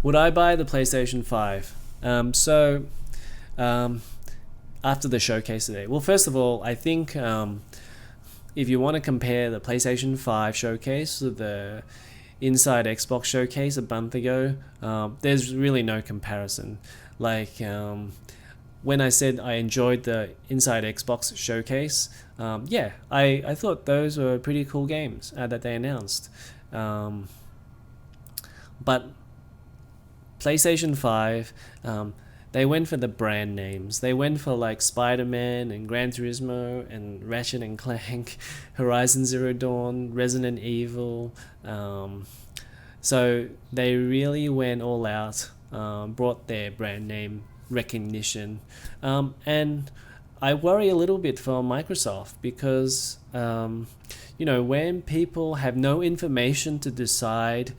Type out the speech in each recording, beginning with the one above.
Would I buy the PlayStation 5? Um, after the showcase today. Well, first of all, I think if you want to compare the PlayStation 5 showcase to the Inside Xbox showcase a month ago, there's really no comparison. Like, when I said I enjoyed the Inside Xbox showcase, yeah, I thought those were pretty cool games that they announced. But PlayStation 5, they went for the brand names. They went for like Spider-Man and Gran Turismo and Ratchet and Clank, Horizon Zero Dawn, Resident Evil. So they really went all out, brought their brand name recognition. And I worry a little bit for Microsoft because, when people have no information to decide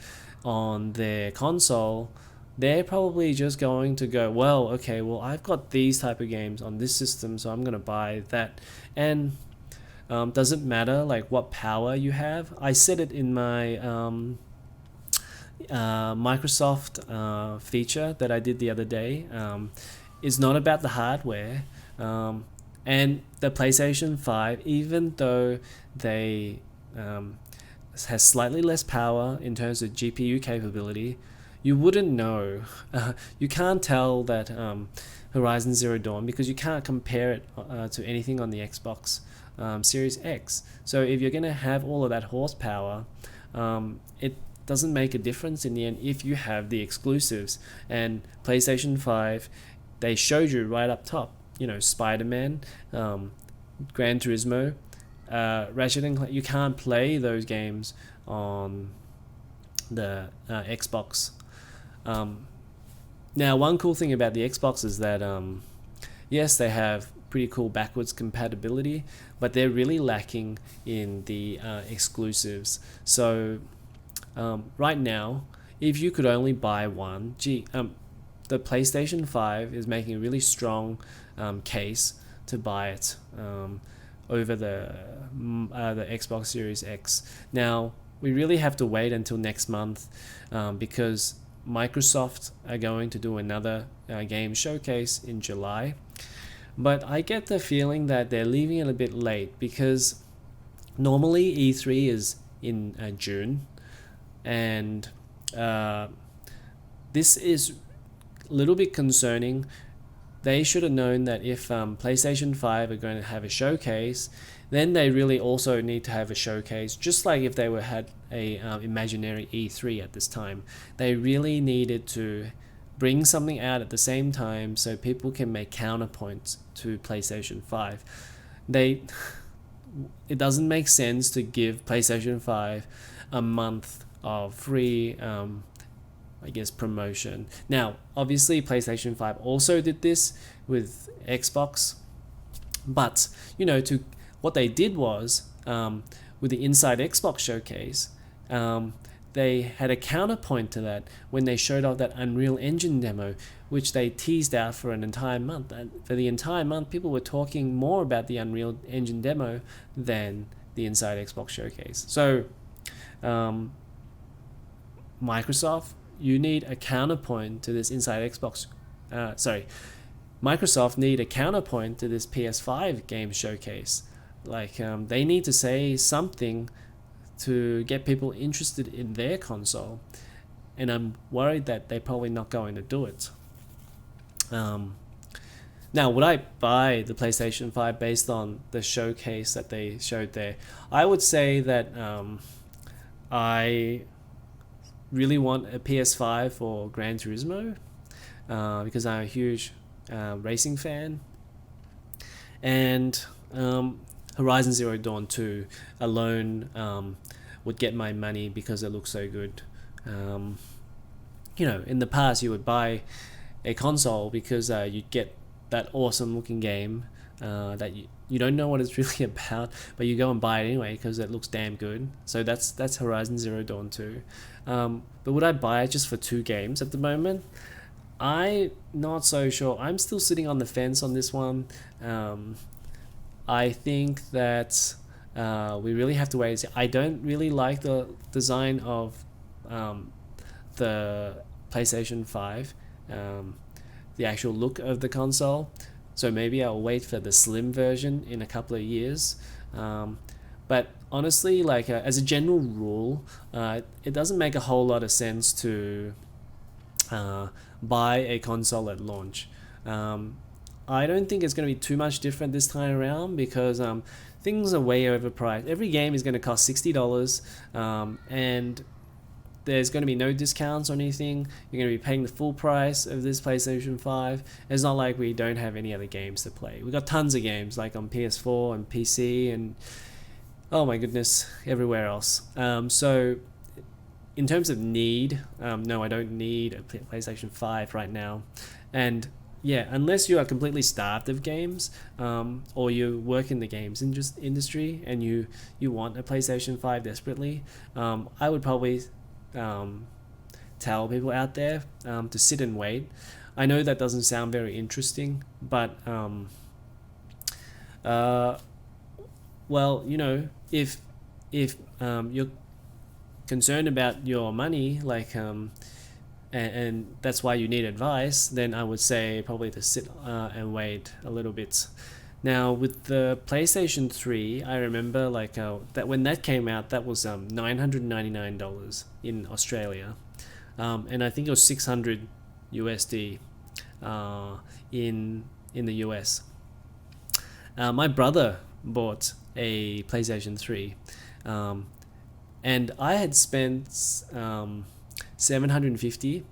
on their console, they're probably just going to go, well, okay, well, I've got these type of games on this system, so I'm going to buy that. And doesn't matter like what power you have. I said it in my Microsoft feature that I did the other day. It's not about the hardware. And the PlayStation 5, even though they has slightly less power in terms of GPU capability, you wouldn't know. You can't tell that Horizon Zero Dawn because you can't compare it to anything on the Xbox Series X. So if you're going to have all of that horsepower, it doesn't make a difference in the end if you have the exclusives. And PlayStation 5, they showed you right up top, Spider-Man, Gran Turismo, Ratchet and Clank. You can't play those games on the Xbox. Now, one cool thing about the Xbox is that, yes, they have pretty cool backwards compatibility, but they're really lacking in the exclusives. So right now, if you could only buy one, the PlayStation 5 is making a really strong case to buy it over the Xbox Series X. Now, we really have to wait until next month because Microsoft are going to do another game showcase in July. But I get the feeling that they're leaving it a bit late because normally E3 is in June, and this is a little bit concerning. They should have known that if PlayStation 5 are going to have a showcase, then they really also need to have a showcase, just like if they had a imaginary E3 at this time. They really needed to bring something out at the same time so people can make counterpoints to PlayStation 5. It doesn't make sense to give PlayStation 5 a month of free promotion. Now, obviously, PlayStation 5 also did this with Xbox, but what they did was with the Inside Xbox showcase, they had a counterpoint to that when they showed off that Unreal Engine demo, which they teased out for an entire month. And for the entire month, people were talking more about the Unreal Engine demo than the Inside Xbox showcase. So, Microsoft, you need a counterpoint to this Inside Xbox. Microsoft need a counterpoint to this PS5 game showcase. Like, they need to say something to get people interested in their console, and I'm worried that they're probably not going to do it. Now, would I buy the PlayStation 5 based on the showcase that they showed there? I would say that I really want a PS5 for Gran Turismo because I'm a huge racing fan, and Horizon Zero Dawn 2 alone would get my money because it looks so good. In the past you would buy a console because you'd get that awesome looking game that you don't know what it's really about, but you go and buy it anyway because it looks damn good. So that's Horizon Zero Dawn 2. But would I buy it just for 2 games at the moment? I'm not so sure. I'm still sitting on the fence on this one. I think that we really have to wait. I don't really like the design of the PlayStation 5, the actual look of the console. So maybe I'll wait for the slim version in a couple of years. But honestly, like as a general rule, it doesn't make a whole lot of sense to buy a console at launch. I don't think it's going to be too much different this time around because things are way overpriced. Every game is going to cost $60, and there's going to be no discounts or anything. You're going to be paying the full price of this PlayStation 5. It's not like we don't have any other games to play. We've got tons of games like on PS4 and PC and, oh my goodness, everywhere else. So in terms of need, no, I don't need a PlayStation 5 right now. And yeah, unless you are completely starved of games, or you work in the games industry and you want a PlayStation 5 desperately, I would probably tell people out there to sit and wait. I know that doesn't sound very interesting, but well, you know, if you're concerned about your money, like and that's why you need advice, then I would say probably to sit and wait a little bit. Now with the PlayStation 3, I remember like that when that came out, that was $999 in Australia, and I think it was 600 USD in the US. My brother bought a PlayStation 3, and I had spent 750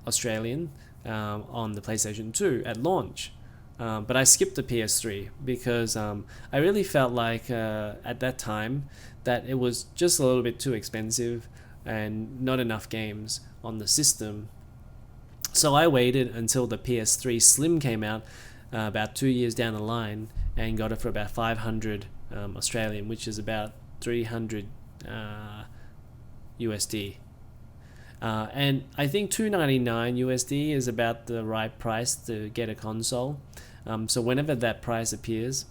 Australian on the PlayStation 2 at launch. But I skipped the PS3 because I really felt like at that time that it was just a little bit too expensive and not enough games on the system. So I waited until the PS3 Slim came out about 2 years down the line and got it for about 500 Australian, which is about 300 USD. And I think $299 USD is about the right price to get a console. So whenever that price appears.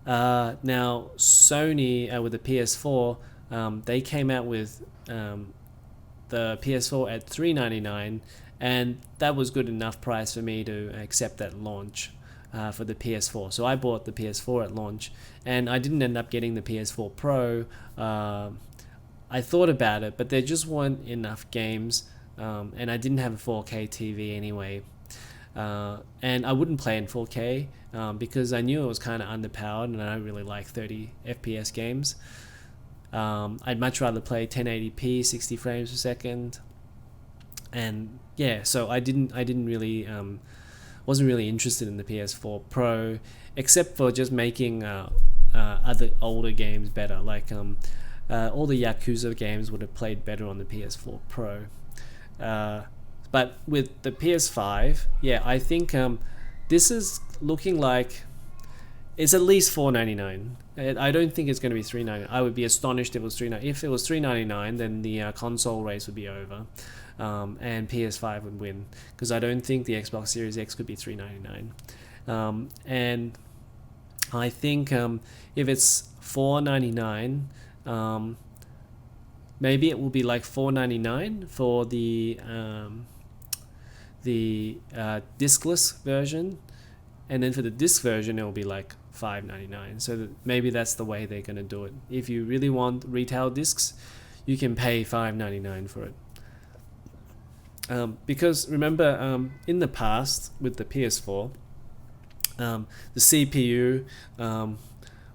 Now Sony with the PS4, they came out with the PS4 at $399, and that was good enough price for me to accept that launch for the PS4. So I bought the PS4 at launch, and I didn't end up getting the PS4 Pro. I thought about it, but there just weren't enough games, and I didn't have a 4K TV anyway. And I wouldn't play in 4K because I knew it was kind of underpowered, and I don't really like 30 FPS games. I'd much rather play 1080p 60 frames per second. And yeah, so I didn't really wasn't really interested in the PS4 Pro, except for just making other older games better. Like all the Yakuza games would have played better on the PS4 Pro. But with the PS5, yeah, I think this is looking like it's at least $499. I don't think it's going to be $399. I would be astonished if it was $399. If it was $399, then the console race would be over, and PS5 would win, because I don't think the Xbox Series X could be $399. And I think if it's $499, maybe it will be like $499 for the discless version, and then for the disc version it will be like $599. So maybe that's the way they're going to do it. If you really want retail discs, you can pay $599 for it. Because remember, in the past with the PS4, the CPU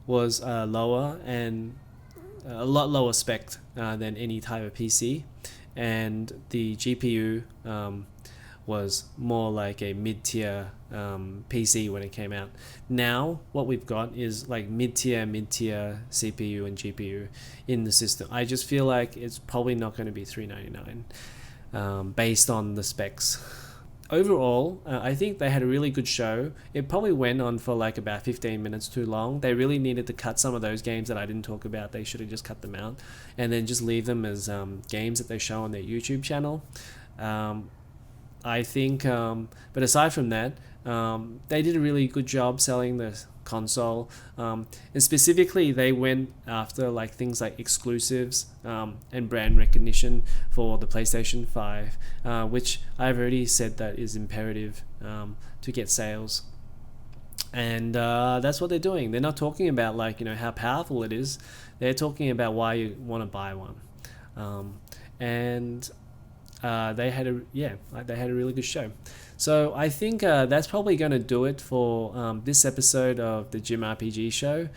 was lower and a lot lower spec than any type of PC, and the GPU was more like a mid-tier PC when it came out. Now what we've got is like mid-tier CPU and GPU in the system. I just feel like it's probably not going to be $399 based on the specs. Overall, I think they had a really good show. It probably went on for like about 15 minutes too long. They really needed to cut some of those games that I didn't talk about. They should have just cut them out and then just leave them as games that they show on their YouTube channel. I think, but aside from that, They did a really good job selling the console, and specifically they went after like things like exclusives and brand recognition for the PlayStation 5, which I've already said that is imperative to get sales. And that's what they're doing. They're not talking about like, you know, how powerful it is. They're talking about why you want to buy one. And they had a really good show. So I think that's probably going to do it for this episode of the JimRPG Show.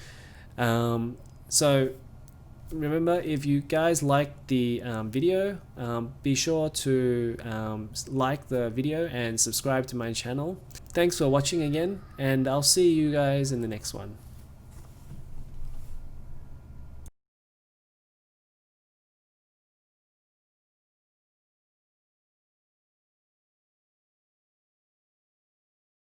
So remember, if you guys like the video, be sure to like the video and subscribe to my channel. Thanks for watching again, and I'll see you guys in the next one.